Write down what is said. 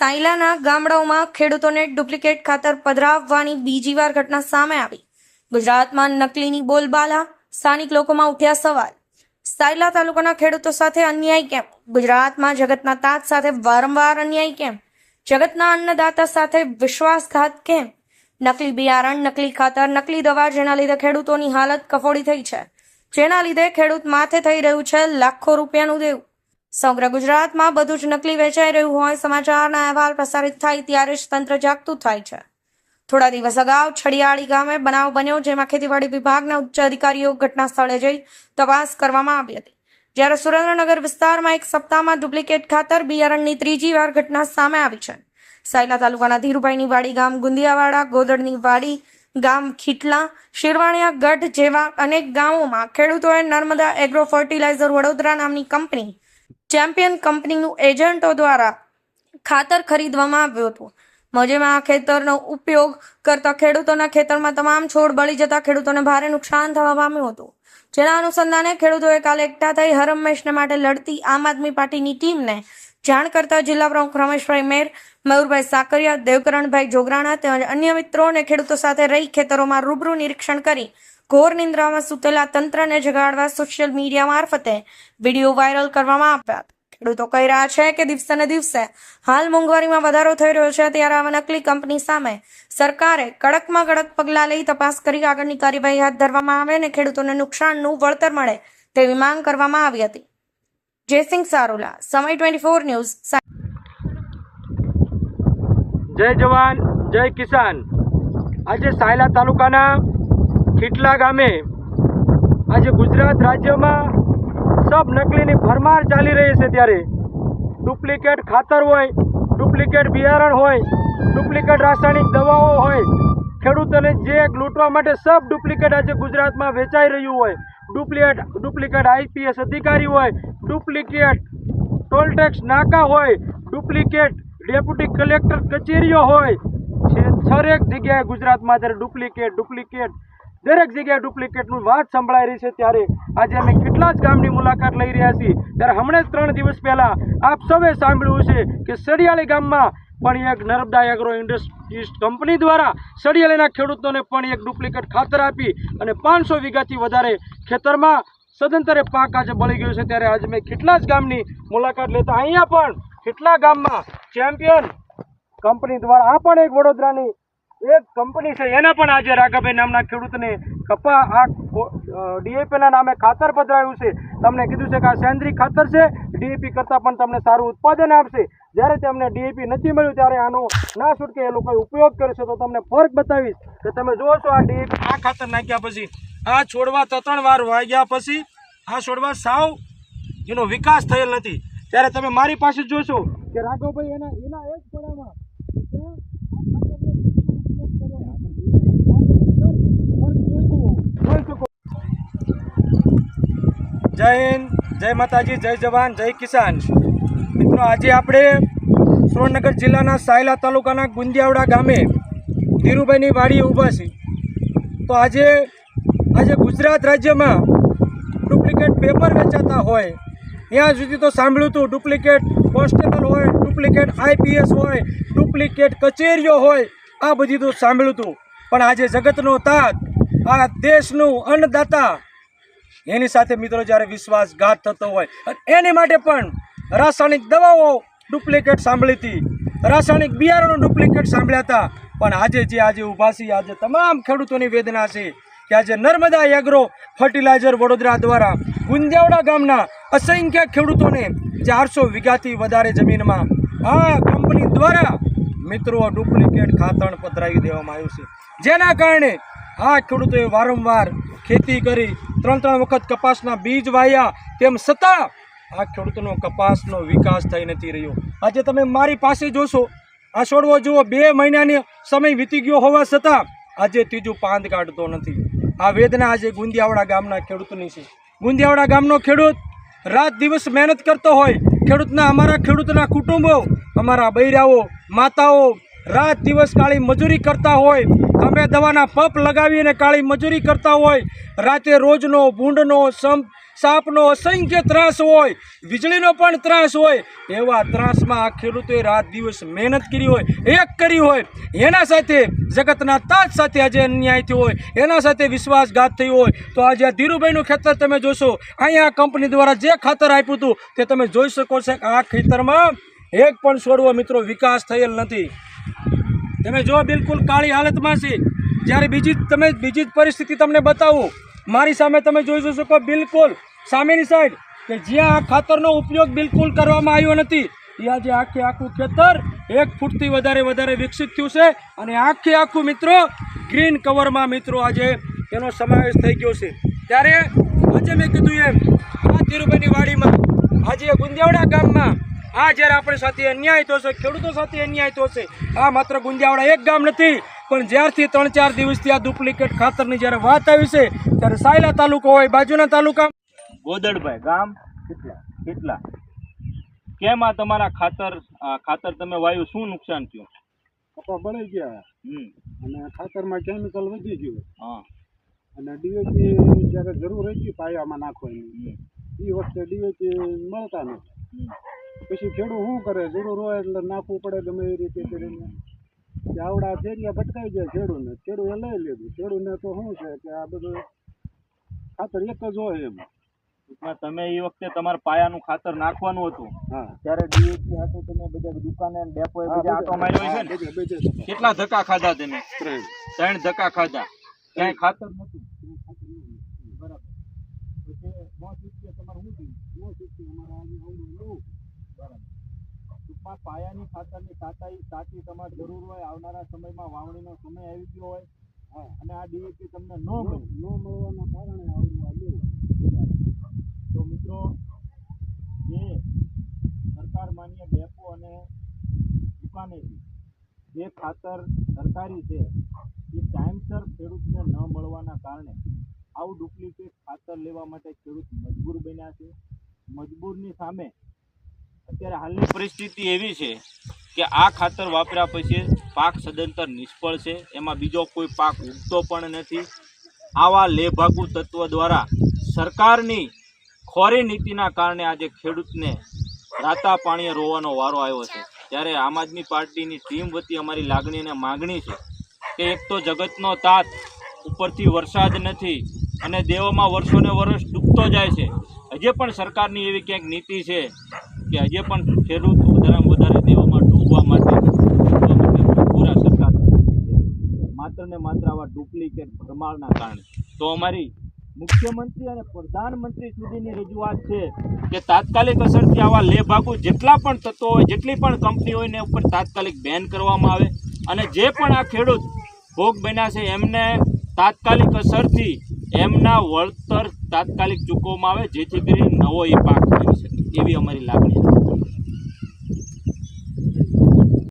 સાયલાના ગામડાઓમાં ખેડૂતોને ડુપ્લિકેટ ખાતર પધરાવવાની બીજી વાર ઘટના સામે આવી। ગુજરાતમાં નકલીની બોલબાલા, સ્થાનિક લોકોમાં ઉઠ્યા સવાલ। સાયલા તાલુકાના ખેડૂતો સાથે અન્યાય કેમ? ગુજરાતમાં જગતના તાત સાથે વારંવાર અન્યાય કેમ? જગતના અન્નદાતા સાથે વિશ્વાસઘાત કેમ? નકલી બિયારણ, નકલી ખાતર, નકલી દવા, જેના લીધે ખેડૂતોની હાલત કફોડી થઈ છે, જેના લીધે ખેડૂત માથે થઈ રહ્યું છે લાખો રૂપિયાનું દેવું। સમગ્ર ગુજરાતમાં બધું જ નકલી વેચાઈ રહ્યું હોય સમાચારના અહેવાલ પ્રસારિત થાય ત્યારે જ તંત્ર જાગતું થાય છે। થોડા દિવસ અગાઉ છડિયાળી ગામે બનાવ બન્યો, જેમાં ખેતીવાડી વિભાગના ઉચ્ચ અધિકારીઓ ઘટના સ્થળે જઈ તપાસ કરવામાં આવી હતી। જ્યારે સુરેન્દ્રનગર વિસ્તારમાં એક સપ્તાહમાં ડુપ્લિકેટ ખાતર બિયારણની ત્રીજી વાર ઘટના સામે આવી છે। સાયલા તાલુકાના ધીરુભાઈની વાડી ગામ ગુંદિયાવાડા, ગોદડની વાડી ગામ ખીટલા, શિરવાણિયા ગઢ જેવા અનેક ગામોમાં ખેડૂતોએ નર્મદા એગ્રો ફર્ટિલાઇઝર વડોદરા નામની કંપની ચેમ્પિયન કંપનીનું એજન્ટો દ્વારા ખાતર ખરીદવામાં આવ્યું હતું। મજેમાં આ ખેતરનો ઉપયોગ કરતા ખેડૂતોના ખેતરમાં તમામ છોડ બળી જતા ખેડૂતોને ભારે નુકસાન થવા પામ્યું હતું। જેના અનુસંધાને ખેડૂતોએ કાલે એકઠા થઈ હરહંમેશને માટે લડતી આમ આદમી પાર્ટીની ટીમને જાણ કરતા જિલ્લા પ્રમુખ રમેશભાઈ મેર, મયુરભાઈ સાકરિયા, દેવકરણભાઈ જોગરાણા તેમજ અન્ય મિત્રો અને ખેડૂતો સાથે રહી ખેતરોમાં રૂબરૂ નિરીક્ષણ કરી ઘોર નિંદ્રામાં સૂતેલા તંત્રને જગાડવા સોશિયલ મીડિયા મારફતે વિડીયો વાયરલ કરવામાં આવ્યા। ખેડૂતો કહી રહ્યા છે કે દિવસે ને દિવસે હાલ મોંઘવારીમાં વધારો થઈ રહ્યો છે, ત્યારે આવા નકલી કંપની સામે સરકારે કડકમાં કડક પગલાં લઈ તપાસ કરી આગળની કાર્યવાહી હાથ ધરવામાં આવે અને ખેડૂતોને નુકસાનનું વળતર મળે તેવી માંગ કરવામાં આવી હતી। જયસિંહ સારોલા, સમય 24 ન્યૂઝ। જય જવાન જય કિસાન। આજે સાયલા તાલુકાના ખીટલા ગામે આજે ગુજરાત રાજ્યમાં સબ નકલીની ભરમાર ચાલી રહી છે, ત્યારે ડુપ્લિકેટ ખાતર હોય, ડુપ્લિકેટ બિયારણ હોય, ડુપ્લિકેટ રાસાયણિક દવાઓ હોય, ખેડૂતોને જે લૂંટવા માટે સબ ડુપ્લિકેટ આજે ગુજરાતમાં વેચાઈ રહ્યું હોય। ડુપ્લિકેટ આઈપીએસ અધિકારી હોય, ડુપ્લિકેટ ટોલટેક્સ નાકા હોય, ડુપ્લિકેટ ડેપ્યુટી કલેક્ટર કચેરીઓ હોય, દરેક જગ્યાએ ગુજરાતમાં જ્યારે ડુપ્લિકેટ દરેક જગ્યાએ ડુપ્લિકેટનું વાત સંભળાઈ રહી છે, ત્યારે આજે અમે કેટલા જ ગામની મુલાકાત લઈ રહ્યા છીએ। ત્યારે હમણાં જ 3 દિવસ પહેલાં આપ સૌએ સાંભળ્યું છે કે સડિયાળી ગામમાં પણ એક નર્મદા એગ્રો ઇન્ડસ્ટ્રીઝ કંપની દ્વારા સડિયાળીના ખેડૂતોને પણ એક ડુપ્લિકેટ ખાતર આપી અને 500 વીઘાથી વધારે ખેતરમાં સદંતરે પાક આજે બળી ગયો છે। ત્યારે આજે મેં કેટલા જ ગામની મુલાકાત લેતા અહીંયા પણ કેટલા ગામમાં ચેમ્પિયન કંપની દ્વારા આ પણ એક વડોદરાની એક કંપની છે, એના પણ આજે રાઘાભાઈ નામના ખેડૂતને ડીએપીના નામે ખાતર પધરાવ્યું છે। તમને કીધું છે કે આ સેન્દ્રિય ખાતર છે, ડીએપી કરતાં પણ તમને સારું ઉત્પાદન આપશે। જ્યારે તેમને ડીએપી નથી મળ્યું ત્યારે આનો ના છૂટકે એ લોકોએ ઉપયોગ કર્યો છે, તો તમને ફરક બતાવીશ કે તમે જુઓ છો આ ડીએપી આ ખાતર નાખ્યા પછી આ છોડવા 3 વાર વાગ્યા પછી આ છોડવા સાવ એનો વિકાસ થયેલ નથી। ત્યારે તમે મારી પાસે જોશો કે રાઘવભાઈ એના એક પડામાં જય હિન્દ, જય માતાજી, જય જવાન જય કિસાન। મિત્રો, આજે આપણે સુરેન્દ્રનગર જિલ્લાના સાયલા તાલુકાના ગુંદિયાવાડા ગામે ધીરુભાઈની વાડીએ ઊભા છીએ। તો આજે ગુજરાત રાજ્યમાં ડુપ્લિકેટ પેપર વેચાતા હોય, ત્યાં સુધી તો સાંભળ્યું હતું ડુપ્લિકેટ કોન્સ્ટેબલ હોય, ડુપ્લિકેટ આઈપીએસ હોય, ડુપ્લિકેટ કચેરીઓ હોય, આ બધી તો સાંભળ્યું હતું। પણ આજે જગતનો તાત, આ દેશનું અન્નદાતા, એની સાથે મિત્રો જ્યારે વિશ્વાસઘાત થતો હોય, એની માટે પણ રાસાયણિક દવાઓ ડુપ્લિકેટ સાંભળી હતી, રાસાયણિક બિયારણો ડુપ્લિકેટ સાંભળ્યા હતા। પણ આજે ઊભા છીએ, આજે તમામ ખેડૂતોની વેદના છે કે આજે નર્મદા એગ્રો ફર્ટિલાઇઝર વડોદરા દ્વારા ગુંદિયાવાડા ગામના અસંખ્ય ખેડૂતોને 400 વીઘાથી વધારે જમીનમાં આ કંપની દ્વારા મિત્રો ડુપ્લિકેટ ખાતર પધરાવી દેવામાં આવ્યું છે, જેના કારણે આ ખેડૂતોએ વારંવાર ખેતી કરી 3 વખત કપાસના બીજ વાવ્યા, તેમ છતાં આ ખેડૂતોનો કપાસનો વિકાસ થઈ નથી રહ્યો। આજે તમે મારી પાસે જોશો આ છોડવો જુઓ, 2 મહિનાની સમય વીતી ગયો હોવા છતાં આજે ત્રીજું પાંદ કાઢતો નથી। આ વેદના આજે ગુંદિયાવાડા ગામના ખેડૂતની છે। ગુંદિયાવાડા ગામનો ખેડૂત રાત દિવસ મહેનત કરતો હોય, અમારા ખેડૂતના કુટુંબો, અમારા બૈરાઓ, માતાઓ રાત દિવસ કાળી મજૂરી કરતા હોય, દવાના પંપ લગાવીને કાળી મજૂરી કરતા હોય, રાતે રોજનો ભૂંડનો સાપનો અસંખ્ય ત્રાસ હોય, વીજળીનો પણ ત્રાસ હોય, એવા ત્રાસમાં આ ખેડૂતોએ રાત દિવસ મહેનત કરી હોય, એક કરી હોય, એના સાથે જગતના તાજ સાથે આજે અન્યાય થયો હોય, એના સાથે વિશ્વાસઘાત થયો હોય, તો આજે આ ધીરુભાઈનું ખેતર તમે જોશો, અહીંયા કંપની દ્વારા જે ખાતર આપ્યું હતું તે તમે જોઈ શકો છો કે આ ખેતરમાં એક પણ છોડવો મિત્રો વિકાસ થયેલ નથી. તમે જો બિલકુલ કાળી હાલતમાં છે. જ્યારે બીજી જ પરિસ્થિતિ તમને બતાવું, મારી સામે તમે જોઈ શકો બિલકુલ સામેની સાઈડ કે જ્યાં આ ખાતરનો ઉપયોગ બિલકુલ કરવામાં આવ્યો નથી, ત્યાં આજે આખું ખેતર 1 ફૂટથી વધારે વિકસિત થયું છે અને આખું મિત્રો ગ્રીન કવરમાં મિત્રો આજે તેનો સમાવેશ થઈ ગયો છે. ત્યારે આજે મેં કીધું એમ આ ધીરુભાઈની વાડીમાં આજે ગુંદિયાવડા ગામમાં આ જ્યારે આપણે સાથે અન્યાય થયો છે, ખેડૂતો સાથે અન્યાય થયો છે, આ માત્ર ગુંદિયાવડા એક ગામ નથી, પણ જ્યારથી 3-4 દિવસથી આ ડુપ્લિકેટ ખાતરની જ્યારે વાત આવી છે ત્યારે સાયલા તાલુકો હોય, બાજુના તાલુકા ગોદડભાઈ ગામ કેટલા કેમ આ તમારા ખાતર તમે વાયુ શું નુકસાન થયું? કપા બળી ગયા અને ખાતરમાં કેમિકલ વધી ગયું. હા, અને ડીએપી જ્યારે જરૂર હતી પાયામાં નાખવાની, એ વખતે ડીએપી મળતા નથી. પછી ખેડૂત શું કરે, જરૂર હોય એટલે નાખવું પડે ગમે એ રીતે કરીને. આવડા ફેરિયા ભટકાઈ જાય ખેડૂતને, ખેડૂતે લઈ લીધું. ખેડૂતને તો શું છે કે આ બધું ખાતર એક જ હોય એમ. ટૂંકમાં તમે એ વખતે તમારા પાયાનું ખાતર નાખવાનું હતું, હા, ત્યારે ડીએપી હતું, તમે બધા દુકાને ડેપોએ બધા આંટો માર્યો છે ને? કેટલા ધક્કા ખાધા તમે? 3 ધક્કા ખાધા, ક્યાંય ખાતર નતું. બરાબર. પછી તમારું શું થયું? બરાબર. ટૂંકમાં પાયાની ખાતરની તાતી તમારે જરૂર હોય, આવનારા સમયમાં વાવણીનો સમય આવી ગયો હોય, અને આ ડીએપી તમને ન મળવાના કારણે આવડું આવ્યું. તો મિત્રો, જે સરકાર માન્ય ડેપો અને દુકાનેથી જે ખાતર સરકારી છે એ ટાઈમસર ખેડૂતને ન મળવાના કારણે આવું ડુપ્લિકેટ ખાતર લેવા માટે ખેડૂત મજબૂર બન્યા છે. મજબૂરની સામે અત્યારે હાલની પરિસ્થિતિ એવી છે કે આ ખાતર વાપર્યા પછી પાક સદંતર નિષ્ફળ છે, એમાં બીજો કોઈ પાક ઉગતો પણ નથી. આવા લેભાગુ તત્વ દ્વારા સરકારની ખોરી નીતિના કારણે આજે ખેડૂતને રાતા પાણીએ રોવાનો વારો આવ્યો છે. ત્યારે આમ આદમી પાર્ટીની ટીમ વતી અમારી લાગણી અને માગણી છે કે એક તો જગતનો તાત, ઉપરથી વરસાદ નથી અને દેવામાં વર્ષોને વર્ષ ડૂબતો જાય છે. હજે પણ સરકારની એવી ક્યાંક નીતિ છે કે હજે પણ ખેડૂત વધારેમાં વધારે દેવામાં ડૂબવા માટે પૂરા સરકાર માત્ર ને માત્ર આવા ડુપ્લિકેટ ભરમારના કારણે. તો અમારી મુખ્યમંત્રી અને પ્રધાનમંત્રી સુધીની રજૂઆત છે કે તાત્કાલિક અસરથી આવા લેભાગુ જેટલા પણ તત્વો હોય, જેટલી પણ કંપની હોય ને ઉપર તાત્કાલિક બેન કરવામાં આવે, અને જે પણ આ ખેડૂત ભોગ બન્યા છે એમને તાત્કાલિક અસરથી એમના વળતર તાત્કાલિક ચૂકવવામાં આવે, જેથી કરીને નવો એ પાક આવી શકે, એવી અમારી લાગણી છે.